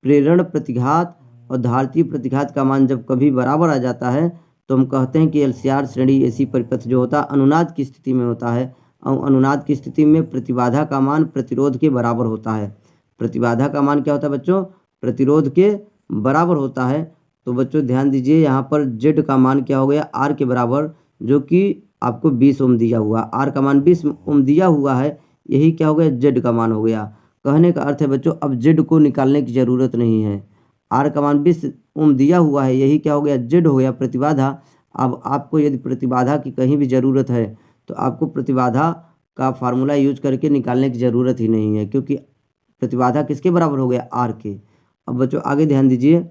प्रेरण प्रतिघात और धारती प्रतिघात का मान जब कभी बराबर आ जाता है तो हम कहते हैं कि LCR श्रेणी AC परिपथ जो होता है अनुनाद की स्थिति में होता है। और अनुनाद की स्थिति में प्रतिबाधा का मान प्रतिरोध के बराबर होता है। प्रतिबाधा का मान क्या होता है बच्चों, प्रतिरोध के बराबर होता है। तो बच्चों ध्यान दीजिए, यहाँ पर जेड का मान क्या हो गया R के बराबर, जो कि आपको 20 ओम दिया हुआ, R का मान 20 ओम दिया हुआ है, यही क्या हो गया जेड का मान हो गया। कहने का अर्थ है बच्चों अब जेड को निकालने की ज़रूरत नहीं है। R का मान 20 ओम दिया हुआ है, यही क्या हो गया जेड हो गया प्रतिबाधा। अब आपको यदि प्रतिबाधा की कहीं भी ज़रूरत है तो आपको प्रतिबाधा का फार्मूला यूज करके निकालने की ज़रूरत ही नहीं है, क्योंकि प्रतिबाधा किसके बराबर हो गया R के। अब बच्चों आगे ध्यान दीजिए,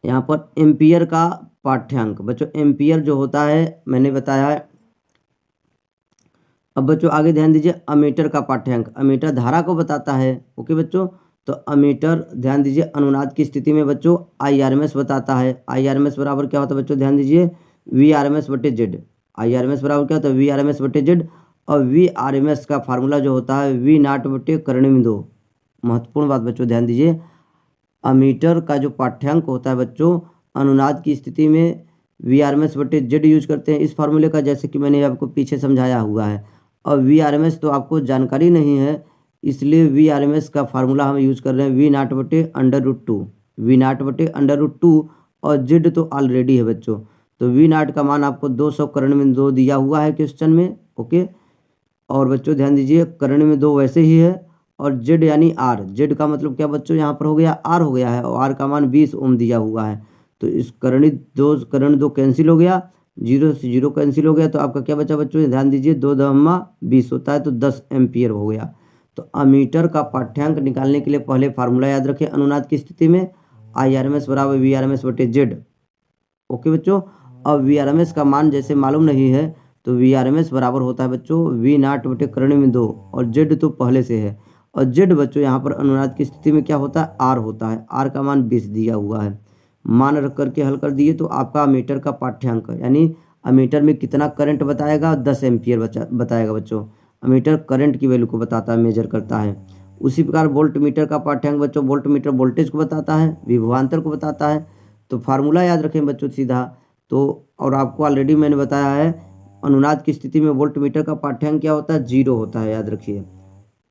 यहाँ पर एम्पियर का पाठ्यांक, बच्चों एम्पियर जो होता है मैंने बताया है। अब बच्चों आगे ध्यान दीजिए, अमीटर का पाठ्यांक, अमीटर धारा को बताता है। ओके बच्चों, तो अमीटर ध्यान दीजिए अनुनाद की स्थिति में बच्चों IRMS बताता है। IRMS बराबर क्या होता है बच्चों, ध्यान दीजिए VRMS/Z। IRMS बराबर क्या होता है VRMS/Z और VRMS का फार्मूला जो होता है V0/2। महत्वपूर्ण बात बच्चों ध्यान दीजिए, अमीटर का जो पाठ्यांक होता है बच्चों अनुनाद की स्थिति में VRMS/Z यूज करते हैं इस फार्मूले का, जैसे कि मैंने आपको पीछे समझाया हुआ है। और VRMS तो आपको जानकारी नहीं है, इसलिए VRMS का फार्मूला हम यूज कर रहे हैं V0/√2, V0/√2 और Z तो ऑलरेडी है बच्चों। तो V0 का मान आपको 200 करण में 2 दिया हुआ है क्वेश्चन में। ओके, और बच्चों ध्यान दीजिए करण में 2 वैसे ही है और Z यानी R, Z का मतलब क्या बच्चों यहाँ पर हो गया R हो गया है और R का मान 20 ओम दिया हुआ है। तो इस करण 2 कैंसिल हो गया, 0 से 0 कैंसिल हो गया, तो आपका क्या बचा बच्चों ध्यान दीजिए 2×20 होता है, तो 10 एम्पियर हो गया। तो अमीटर का पाठ्यांक निकालने के लिए पहले फार्मूला याद रखें अनुनाद की स्थिति में IRMS बराबर VRMS/Z। ओके बच्चों, अब VRMS का मान जैसे मालूम नहीं है तो VRMS बराबर होता है बच्चों V0/2 और Z तो पहले से है। और Z बच्चों यहाँ पर अनुनाद की स्थिति में क्या होता है R होता है, R का मान 20 दिया हुआ है। मान रख करके हल कर दिए तो आपका अमीटर का पाठ्यांक यानी अमीटर में कितना करंट बताएगा 10 एम्पियर बताएगा बच्चों। अमीटर करंट की वैल्यू को बताता है, मेजर करता है। उसी प्रकार वोल्ट मीटर का पाठ्यांक बच्चों वोल्ट मीटर वोल्टेज को बताता है, विभवांतर को बताता है। तो फार्मूला याद रखें बच्चों सीधा तो, और आपको ऑलरेडी मैंने बताया है अनुनाद की स्थिति में वोल्ट मीटर का पाठ्यांक क्या होता है 0 होता है, याद रखिए।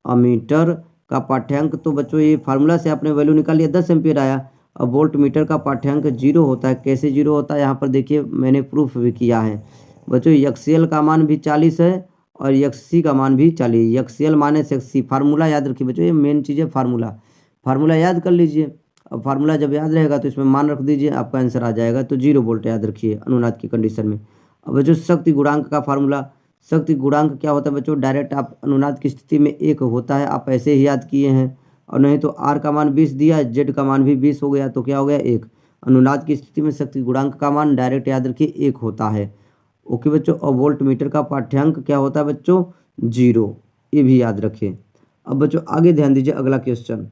अमीटर का पाठ्यांक तो बच्चों ये फार्मूला से आपने वैल्यू निकाल लिया 10 एम्पियर आया। अब वोल्ट मीटर का पाठ्यांक 0 होता है, कैसे 0 होता है यहाँ पर देखिए मैंने प्रूफ भी किया है बच्चों। XL का मान भी 40 है और XC का मान भी 40। XL माइनस XC फार्मूला याद रखिए बच्चों, ये मेन चीज़ है फार्मूला याद कर लीजिए। अब फार्मूला जब याद रहेगा तो इसमें मान रख दीजिए, आपका आंसर आ जाएगा। तो 0 वोल्ट याद रखिए अनुनाद की कंडीशन में। अब बच्चों शक्ति गुणांक का फार्मूला, शक्ति गुणांक क्या होता है बच्चों, डायरेक्ट आप अनुनाद की स्थिति में 1 होता है, आप ऐसे ही याद किए हैं। और नहीं तो R का मान 20 दिया, Z का मान भी 20 हो गया, तो क्या हो गया 1। अनुनाद की स्थिति में शक्ति गुणांक का मान डायरेक्ट याद रखिए 1 होता है। ओके बच्चों। और वोल्ट मीटर का पाठ्यांक क्या होता है बच्चों, 0, ये भी याद रखें। अब बच्चों आगे ध्यान दीजिए, अगला क्वेश्चन।